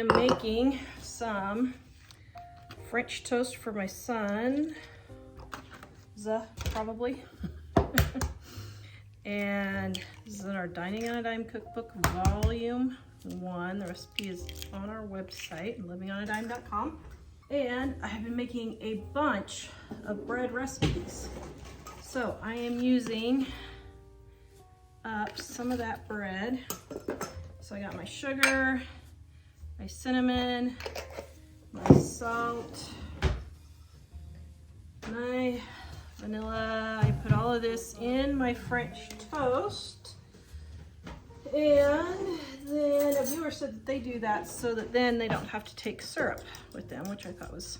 am making some French toast for my son, probably. And this is in our Dining on a Dime cookbook, volume 1. The recipe is on our website, livingonadime.com. And I have been making a bunch of bread recipes. So I am using up some of that bread. So I got my sugar, my cinnamon, my salt, my vanilla. I put all of this in my French toast. And then a viewer said that they do that so that then they don't have to take syrup with them, which I thought was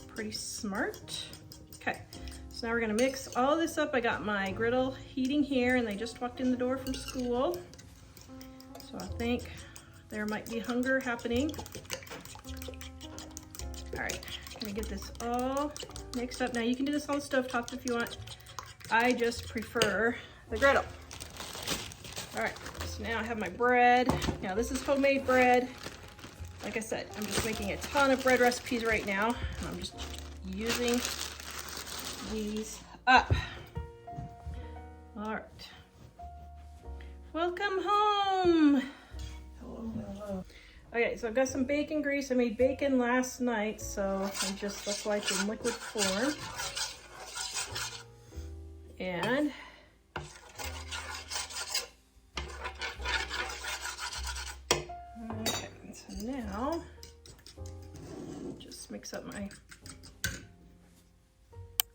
pretty smart. Okay, so now we're gonna mix all this up. I got my griddle heating here and they just walked in the door from school. So I think there might be hunger happening. All right, gonna get this all mixed up. Now you can do this on the stovetop if you want. I just prefer the griddle. All right, so now I have my bread. Now this is homemade bread. Like I said, I'm just making a ton of bread recipes right now. I'm just using these up. All right. Welcome home. Hello. Okay, so I've got some bacon grease. I made bacon last night, so that's why it's in liquid form. And okay, so now just mix up my,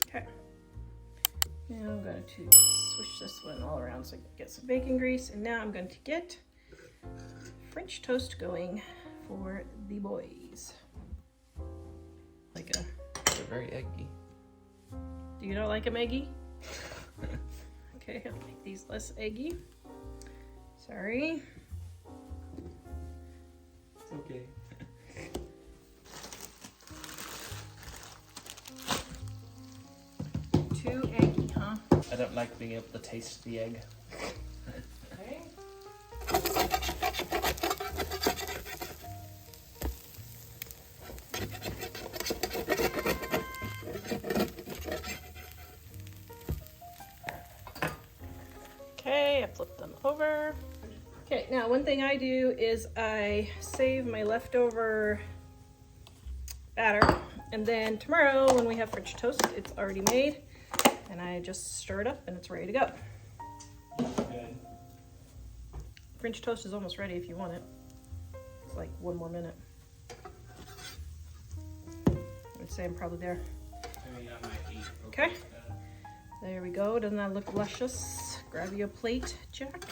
okay. Now I'm going to switch this one all around so I can get some bacon grease. And now I'm going to get French toast going for the boys. They're very eggy. Do you not like them eggy? Okay, I'll make these less eggy. Sorry. It's okay. Too eggy, huh? I don't like being able to taste the egg. Okay. Okay, I flipped them over. Okay, now one thing I do is I save my leftover batter, and then tomorrow when we have French toast, it's already made, and I just stir it up and it's ready to go. Good. French toast is almost ready if you want it. It's like 1 more minute. I would say I'm probably there. Okay, there we go. Doesn't that look luscious? Grab you a plate, Jack.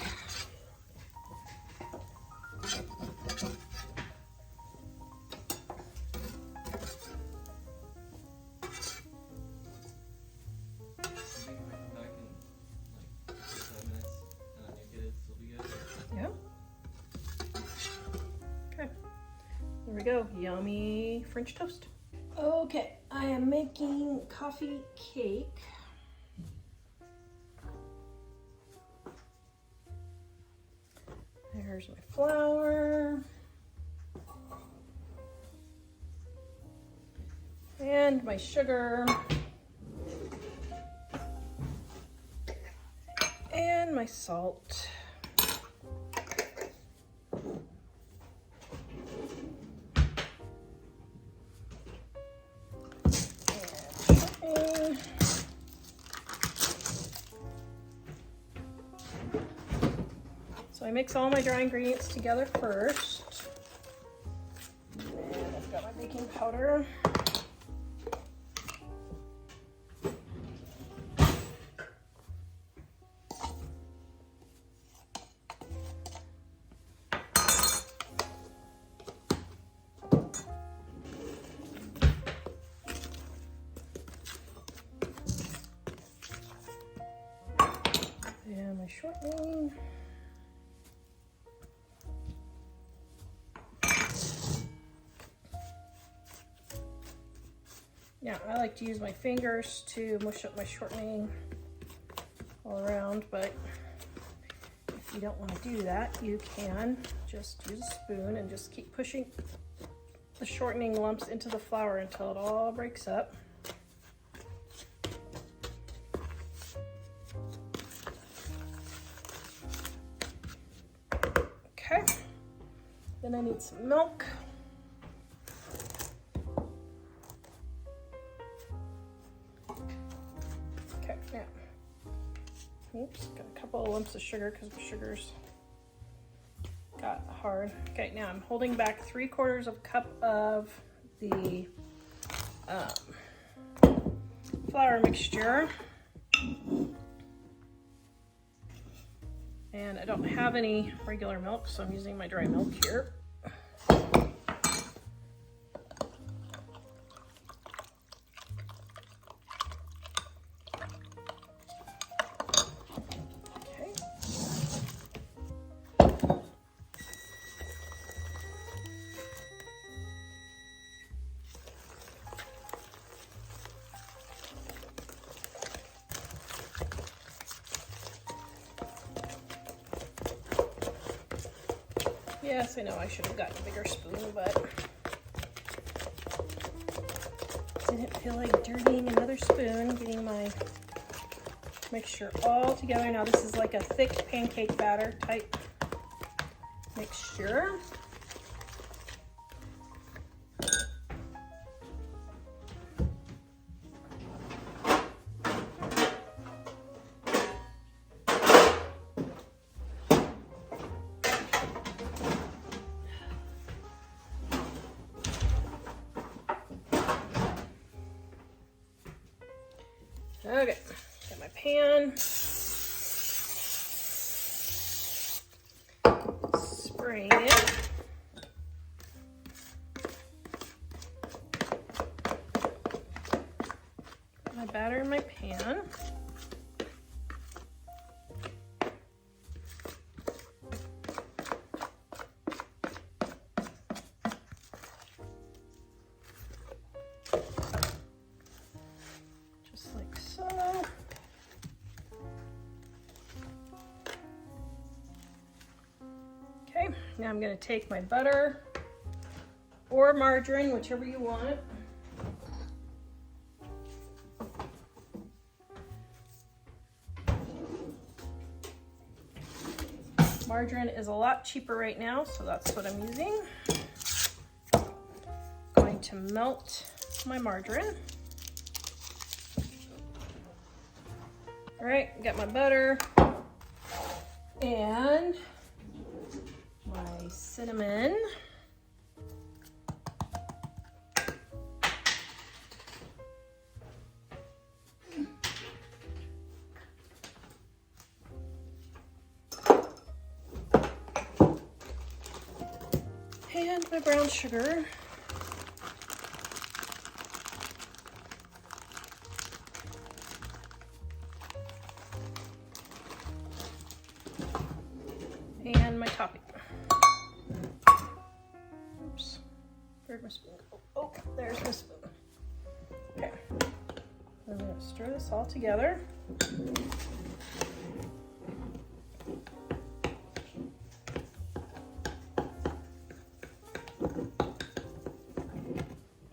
Yeah. Okay, there we go. Yummy French toast. Okay, I am making coffee cake. There's my flour. And my sugar. And my salt. And so I mix all my dry ingredients together first. And I've got my baking powder. And my shortening. Now, I like to use my fingers to mush up my shortening all around, but if If you don't want to do that, you can just use a spoon and just keep pushing the shortening lumps into the flour until it all breaks up. Okay, then I need some milk. Okay, now, oops, got a couple of lumps of sugar because the sugar's got hard. Okay, now I'm holding back 3/4 of a cup of the flour mixture. And I don't have any regular milk, so I'm using my dry milk here. Okay. Yes, I know I should have gotten a bigger spoon, but didn't feel like dirtying another spoon, getting my mixture all together. Now this is like a thick pancake batter type mixture. Okay, got my pan. Spraying it. Put my batter in my pan. Now I'm going to take my butter or margarine, whichever you want. Margarine is a lot cheaper right now, so that's what I'm using. I'm going to melt my margarine. All right, got my butter and my cinnamon. And my brown sugar. And my topping. Oops, where'd my spoon go? Oh, there's my spoon. Okay, I'm gonna stir this all together.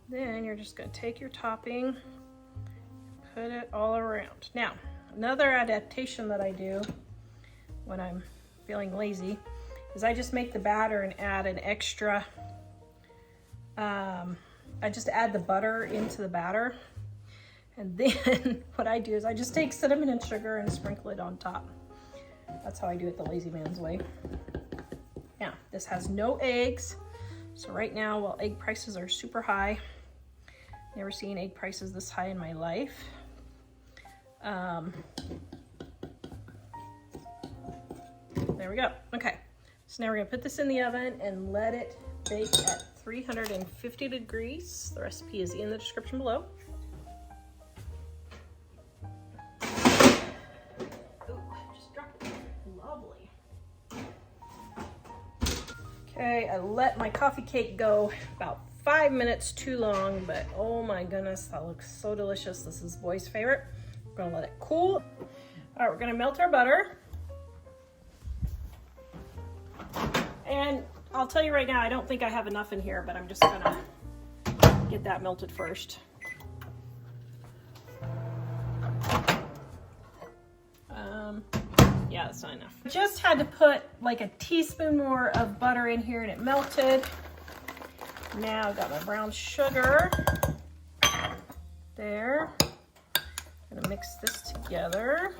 Then you're just gonna take your topping, put it all around. Now, another adaptation that I do when I'm feeling lazy is I just make the batter and add an extra, I just add the butter into the batter. And then what I do is I just take cinnamon and sugar and sprinkle it on top. That's how I do it the lazy man's way. Now, this has no eggs. So right now, while egg prices are super high, never seen egg prices this high in my life. There we go. Okay, so now we're gonna put this in the oven and let it bake at 350 degrees. The recipe is in the description below. Ooh, just dropped it. Lovely. Okay, I let my coffee cake go about 5 minutes too long, but oh my goodness, that looks so delicious. This is Boy's favorite. We're gonna let it cool. All right, we're gonna melt our butter. And I'll tell you right now, I don't think I have enough in here, but I'm just gonna get that melted first. Yeah, that's not enough. I just had to put like a teaspoon more of butter in here and it melted. Now I've got my brown sugar. There. I'm gonna mix this together.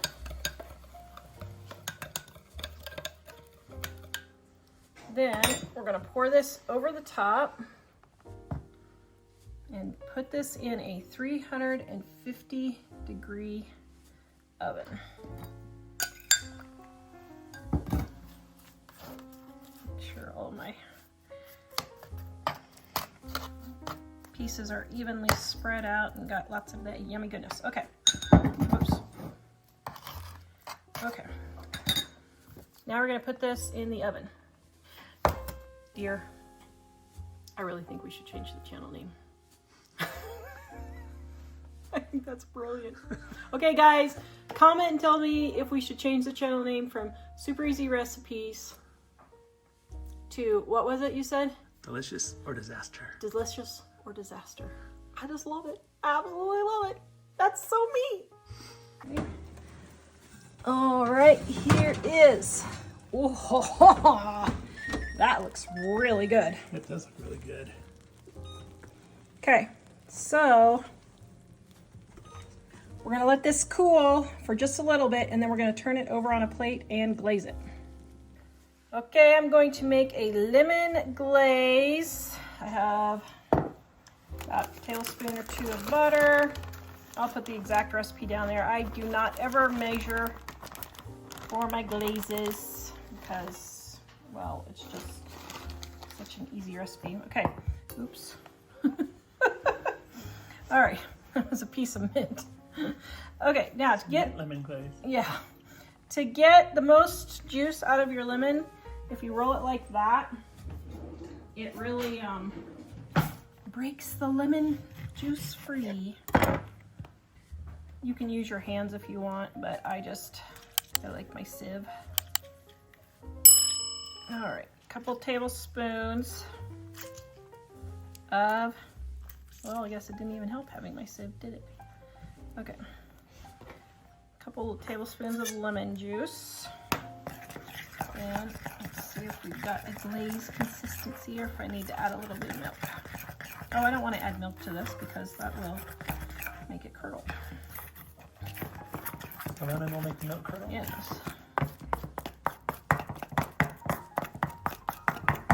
Then we're gonna pour this over the top and put this in a 350-degree oven. Make sure all my pieces are evenly spread out and got lots of that yummy goodness. Okay. Oops. Okay. Now we're gonna put this in the oven. Dear, I really think we should change the channel name. I think that's brilliant. Okay, guys, comment and tell me if we should change the channel name from Super Easy Recipes to, what was it you said? Delicious or disaster? Delicious or disaster. I just love it. Absolutely love it. That's so me. All right, here is. Oh, that looks really good. It does look really good. Okay, so we're gonna let this cool for just a little bit and then we're gonna turn it over on a plate and glaze it. Okay, I'm going to make a lemon glaze. I have about a tablespoon or 2 of butter. I'll put the exact recipe down there. I do not ever measure for my glazes because, well, it's just such an easy recipe. Okay, oops. All right, that was a piece of mint. Okay, now to get lemon glaze. Yeah, to get the most juice out of your lemon, if you roll it like that, it really breaks the lemon juice free. You can use your hands if you want, but I like my sieve. All right, a couple tablespoons of, well, I guess it didn't even help having my sieve, did it? Okay, a couple of tablespoons of lemon juice. And let's see if we've got a glaze consistency or if I need to add a little bit of milk. Oh, I don't want to add milk to this because that will make it curdle. The lemon will make the milk curdle? Yes.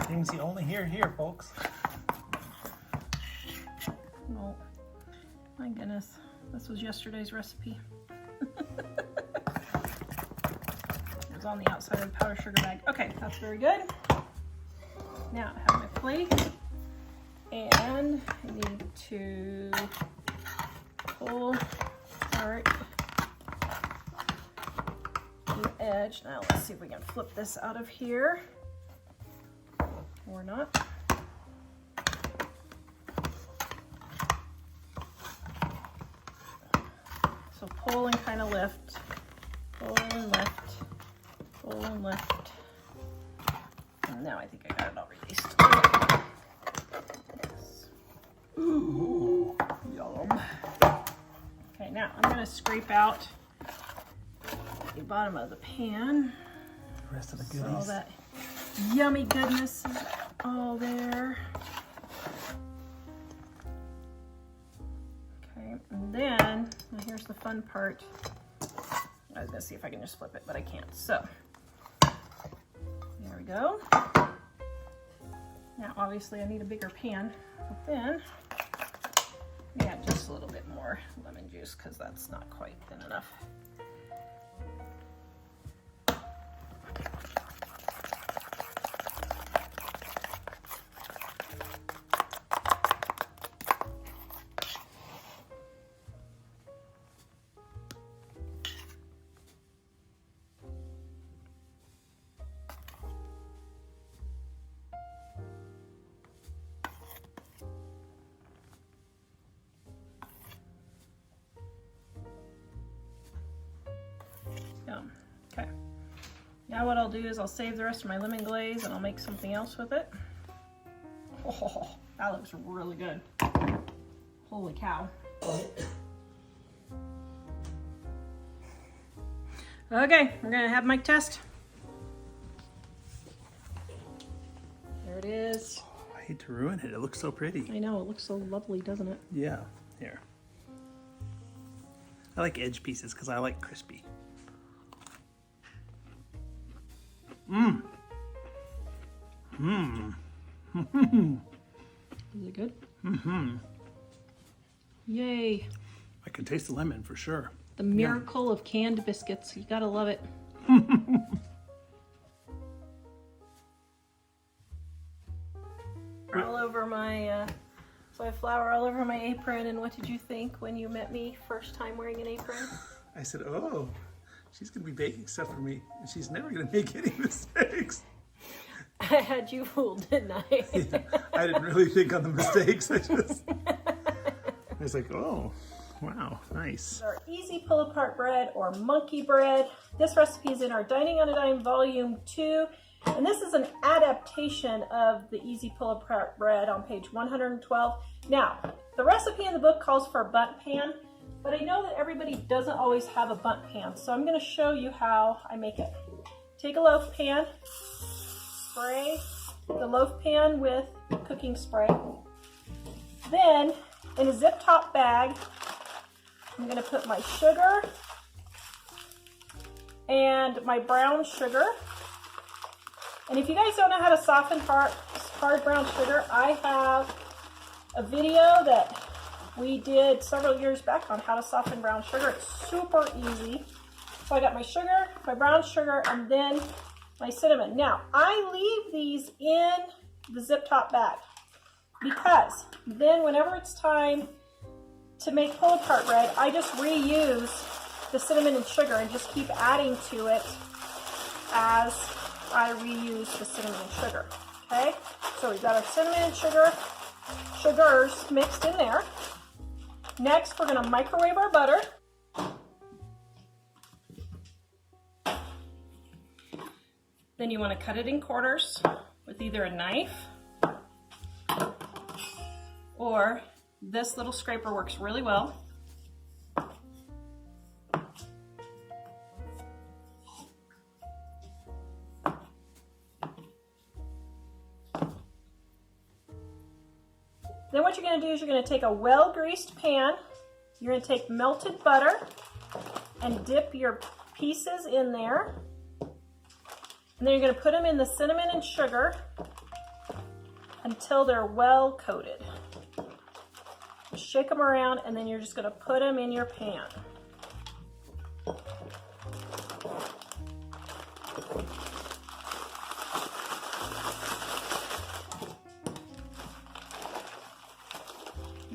Things you only hear here, folks. Well, my goodness. This was yesterday's recipe. It was on the outside of the powdered sugar bag. Okay, that's very good. Now I have my plate and I need to pull apart the edge. Now let's see if we can flip this out of here or not. So pull and kind of lift, pull and lift, pull and lift. And now I think I got it all released. Yes. Ooh, yum. Okay, now I'm going to scrape out the bottom of the pan. The rest of the So goodies. all that yummy goodness is all there. Okay, and then, now here's the fun part. I was gonna see if I can just flip it, but I can't. So, there we go. Now, obviously I need a bigger pan, but then, yeah, just a little bit more lemon juice because that's not quite thin enough. Now what I'll do is I'll save the rest of my lemon glaze and I'll make something else with it. Oh, that looks really good. Holy cow. Okay, we're gonna have Mike test. There it is. Oh, I hate to ruin it. It looks so pretty. I know, it looks so lovely, doesn't it? Yeah. Here. I like edge pieces because I like crispy. Mmm. Mmm. Is it good? Mm-hmm. Yay. I can taste the lemon for sure. The miracle of canned biscuits. You gotta love it. All over my, so I have flour all over my apron. And what did you think when you met me first time wearing an apron? I said, oh, she's going to be baking stuff for me, and she's never going to make any mistakes. I had you fooled, didn't I? Yeah, I didn't really think on the mistakes. I was like, oh, wow, nice. Our easy pull apart bread or monkey bread. This recipe is in our Dining on a Dime Volume 2. And this is an adaptation of the easy pull apart bread on page 112. Now, the recipe in the book calls for a bundt pan, but I know that everybody doesn't always have a bundt pan. So I'm going to show you how I make it. Take a loaf pan, spray the loaf pan with cooking spray. Then, in a zip top bag, I'm going to put my sugar and my brown sugar. And if you guys don't know how to soften hard brown sugar, I have a video that we did several years back on how to soften brown sugar. It's super easy. So I got my sugar, my brown sugar, and then my cinnamon. Now, I leave these in the zip top bag because then whenever it's time to make pull apart bread, I just reuse the cinnamon and sugar and just keep adding to it as I reuse the cinnamon and sugar. Okay, so we've got our cinnamon and sugars mixed in there. Next, we're going to microwave our butter. Then you want to cut it in quarters with either a knife or this little scraper works really well. Then what you're going to do is you're going to take a well-greased pan, you're going to take melted butter and dip your pieces in there. And then you're going to put them in the cinnamon and sugar until they're well coated. Shake them around and then you're just going to put them in your pan.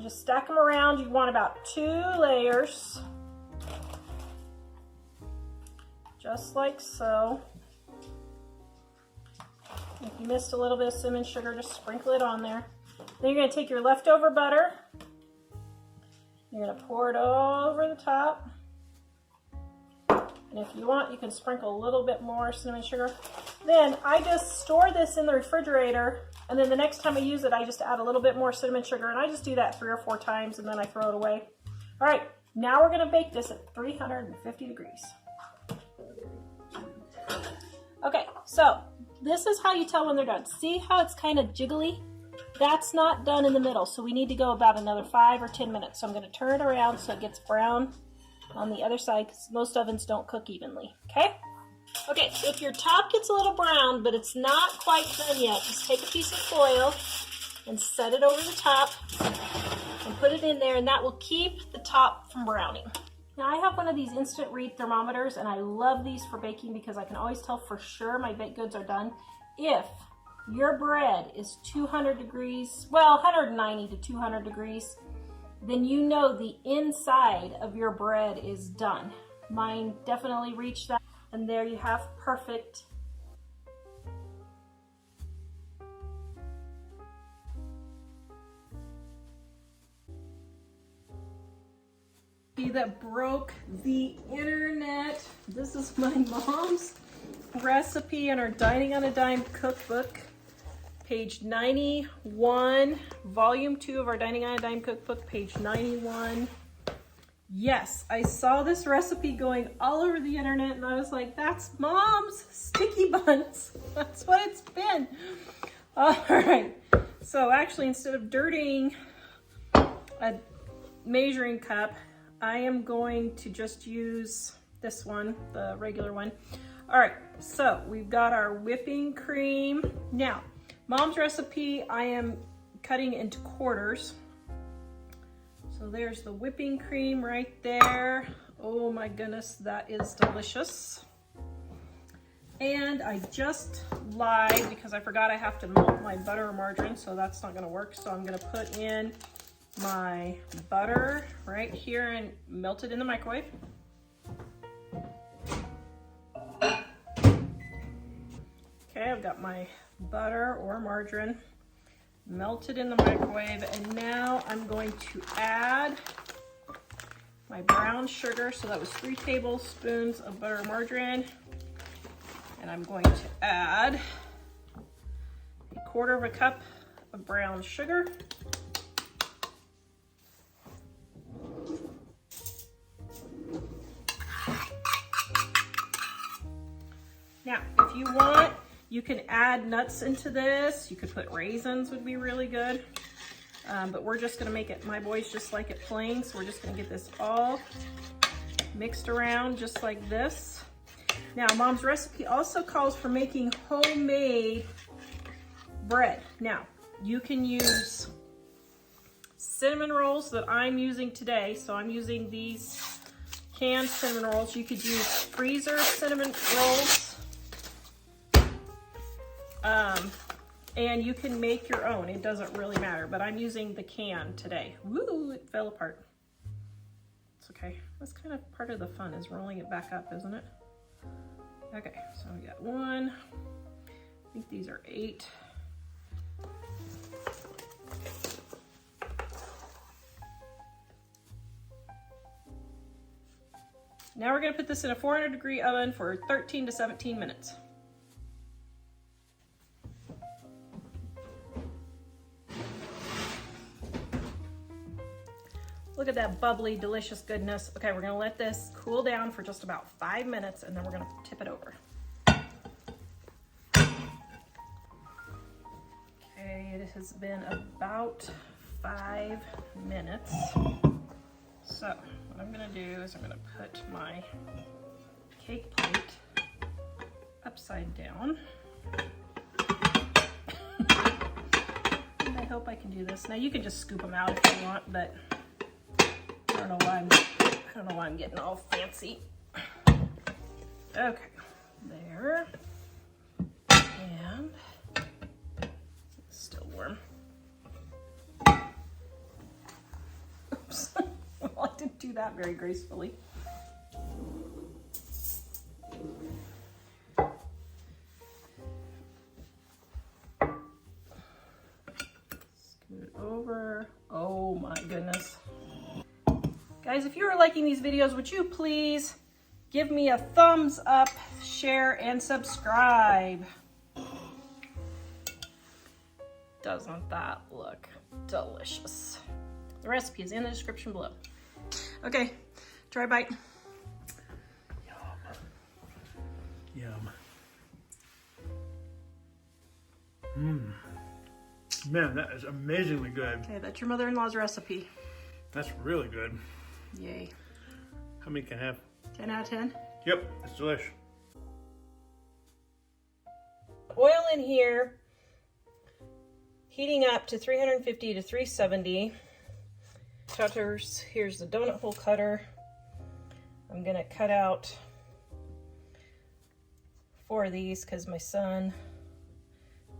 Just stack them around. You want about 2 layers, just like so. If you missed a little bit of cinnamon sugar, just sprinkle it on there. Then you're going to take your leftover butter, you're going to pour it over the top, and if you want, you can sprinkle a little bit more cinnamon sugar. Then I just store this in the refrigerator, and then the next time I use it, I just add a little bit more cinnamon sugar, and I just do that 3 or 4 times, and then I throw it away. All right, now we're going to bake this at 350 degrees. Okay, so this is how you tell when they're done. See how it's kind of jiggly? That's not done in the middle, so we need to go about another 5 or 10 minutes. So I'm going to turn it around so it gets brown on the other side, because most ovens don't cook evenly, okay? Okay, if your top gets a little brown, but it's not quite done yet, just take a piece of foil and set it over the top and put it in there, and that will keep the top from browning. Now I have one of these instant read thermometers, and I love these for baking because I can always tell for sure my baked goods are done. If your bread is 200 degrees, well, 190 to 200 degrees, then you know the inside of your bread is done. Mine definitely reached that, and there you have perfect. That broke the internet. This is my mom's recipe in our Dining on a Dime cookbook, page 91, volume 2 of our Dining on a Dime cookbook, page 91. Yes, I saw this recipe going all over the internet and I was like, that's Mom's sticky buns. That's what it's been. All right, so actually instead of dirtying a measuring cup, I am going to just use this one, the regular one. All right, so we've got our whipping cream. Now, Mom's recipe, I am cutting into quarters. So there's the whipping cream right there. Oh my goodness, that is delicious. And I just lied because I forgot I have to melt my butter or margarine, so that's not gonna work. So I'm gonna put in my butter right here and melt it in the microwave. Okay, I've got my butter or margarine melted in the microwave, and now I'm going to add my brown sugar. So that was 3 tablespoons of butter or margarine, and I'm going to add 1/4 cup of brown sugar. Now, if you want, you can add nuts into this. You could put raisins, would be really good. But we're just gonna make it, my boys just like it plain, so we're just gonna get this all mixed around just like this. Now, Mom's recipe also calls for making homemade bread. Now, you can use cinnamon rolls that I'm using today. So I'm using these canned cinnamon rolls. You could use freezer cinnamon rolls. And you can make your own. It doesn't really matter, but I'm using the can today. Woo, it fell apart. It's okay. That's kind of part of the fun, is rolling it back up, isn't it? Okay, so we got 1. I think these are 8. Now we're gonna put this in a 400-degree oven for 13 to 17 minutes. Look at that bubbly, delicious goodness. Okay, we're gonna let this cool down for just about 5 minutes, and then we're gonna tip it over. Okay, it has been about 5 minutes. So what I'm gonna do is I'm gonna put my cake plate upside down. And I hope I can do this. Now you can just scoop them out if you want, but I don't know why I'm getting all fancy. Okay, there. And it's still warm. Oops. Well, I didn't do that very gracefully. Scoot it over. Oh my goodness. Guys, if you are liking these videos, would you please give me a thumbs up, share, and subscribe? Doesn't that look delicious? The recipe is in the description below. Okay, try a bite. Yum. Mmm. Man, that is amazingly good. Okay, that's your mother-in-law's recipe. That's really good. Yay. How many can I have? 10 out of 10? Yep, it's delish. Oil in here, heating up to 350 to 370. Cutters, here's the donut hole cutter. I'm gonna cut out 4 of these because my son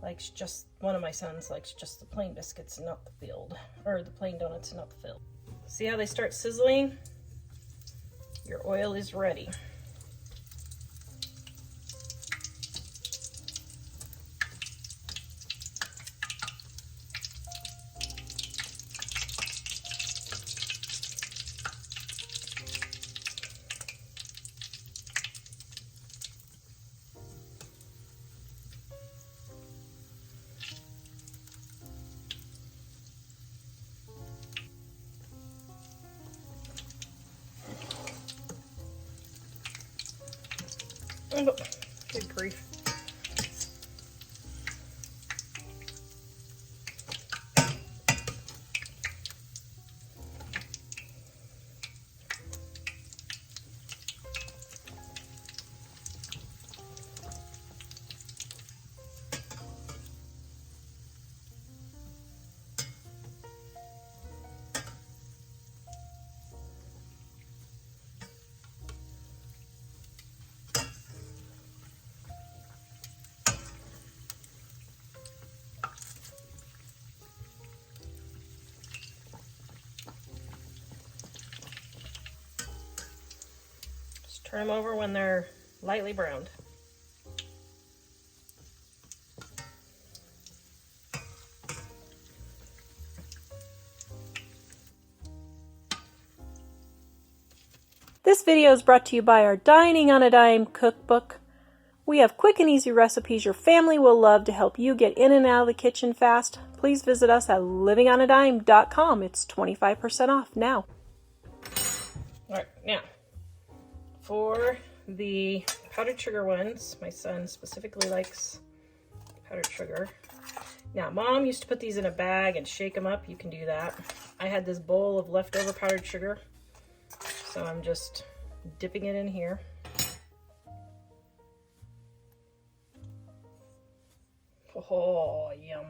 likes one of my sons likes just the plain biscuits, not the filled, or the plain donuts, not the filled. See how they start sizzling? Your oil is ready. Oh, good grief. Turn them over when they're lightly browned. This video is brought to you by our Dining on a Dime cookbook. We have quick and easy recipes your family will love to help you get in and out of the kitchen fast. Please visit us at livingonadime.com. It's 25% off now. All right, now for the powdered sugar ones, my son specifically likes powdered sugar. Now, Mom used to put these in a bag and shake them up. You can do that. I had this bowl of leftover powdered sugar, so I'm just dipping it in here. Oh, yum.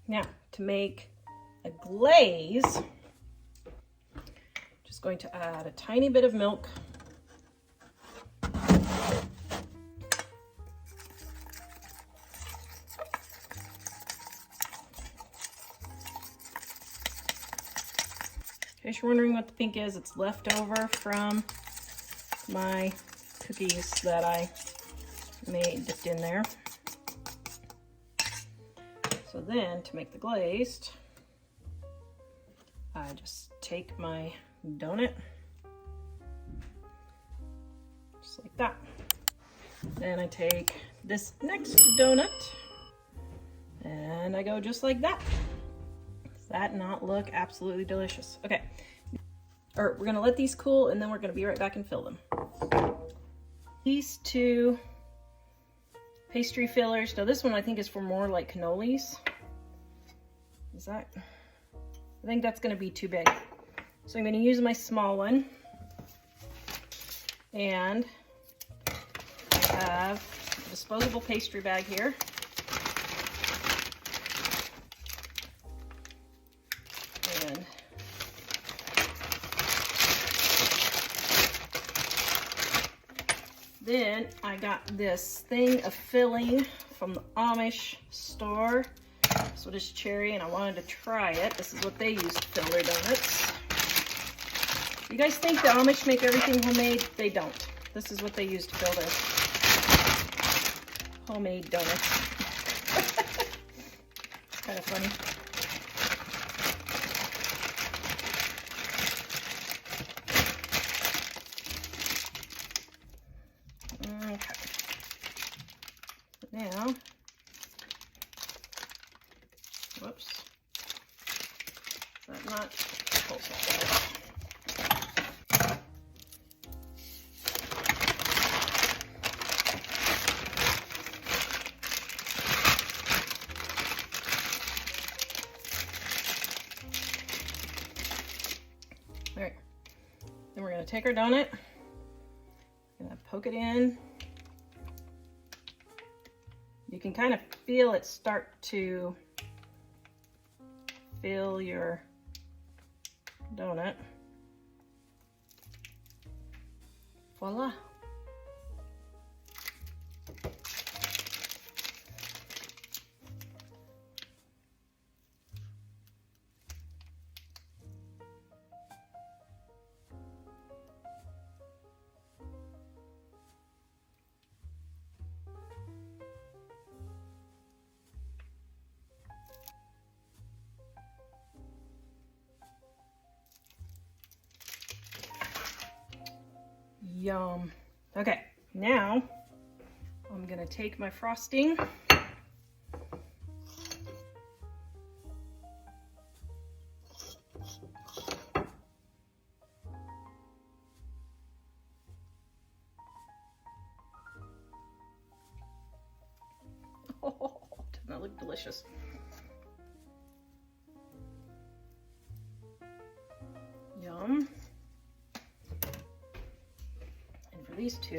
Now, to make a glaze, just going to add a tiny bit of milk. In case you're wondering what the pink is, it's left over from my cookies that I dipped in there. So then, to make the glazed, I just take my donut, just like that. Then I take this next donut, and I go just like that. Does that not look absolutely delicious? Okay, we're gonna let these cool, and then we're gonna be right back and fill them. These two pastry fillers. Now this one I think is for more like cannolis. Is that? I think that's going to be too big. So I'm going to use my small one. And I have a disposable pastry bag here. And then I got this thing of filling from the Amish store. This one is cherry, and I wanted to try it. This is what they use to fill their donuts. You guys think the Amish make everything homemade? They don't. This is what they use to fill their homemade donuts. It's kind of funny. Okay. Now, whoops. Is that not close enough? All right. Then we're going to take our donut, gonna poke it in. You can kind of feel it start to fill your donut. Voila. Yum. Okay, now I'm gonna take my frosting. Oh, doesn't that look delicious? Yum. And for these two,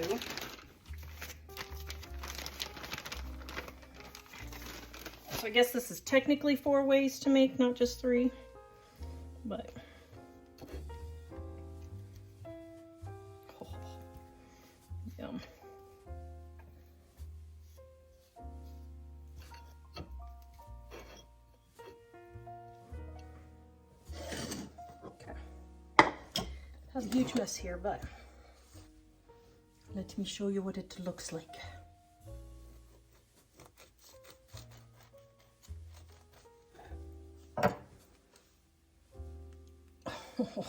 so I guess this is technically 4 ways to make, not just 3, but oh, yum. Has a huge mess here, but let me show you what it looks like.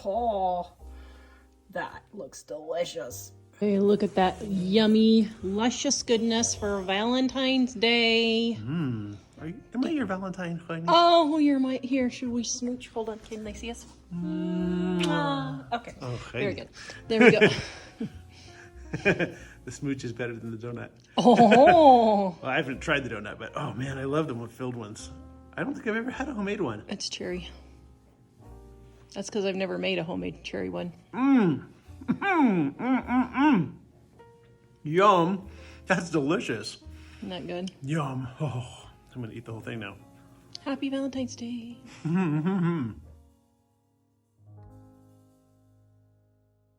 Oh, that looks delicious. Hey, look at that yummy, luscious goodness for Valentine's Day. Am I your Valentine, honey? Oh, you're my, here, should we smooch? Hold on, can they see us? Okay, very good. There we go. The smooch is better than the donut. Oh, Well, I haven't tried the donut, but oh man, I love the filled ones. I don't think I've ever had a homemade one. it's cherry. That's because I've never made a homemade cherry one. Yum. That's delicious. Isn't that good? Yum. Oh, I'm gonna eat the whole thing now. Happy Valentine's Day.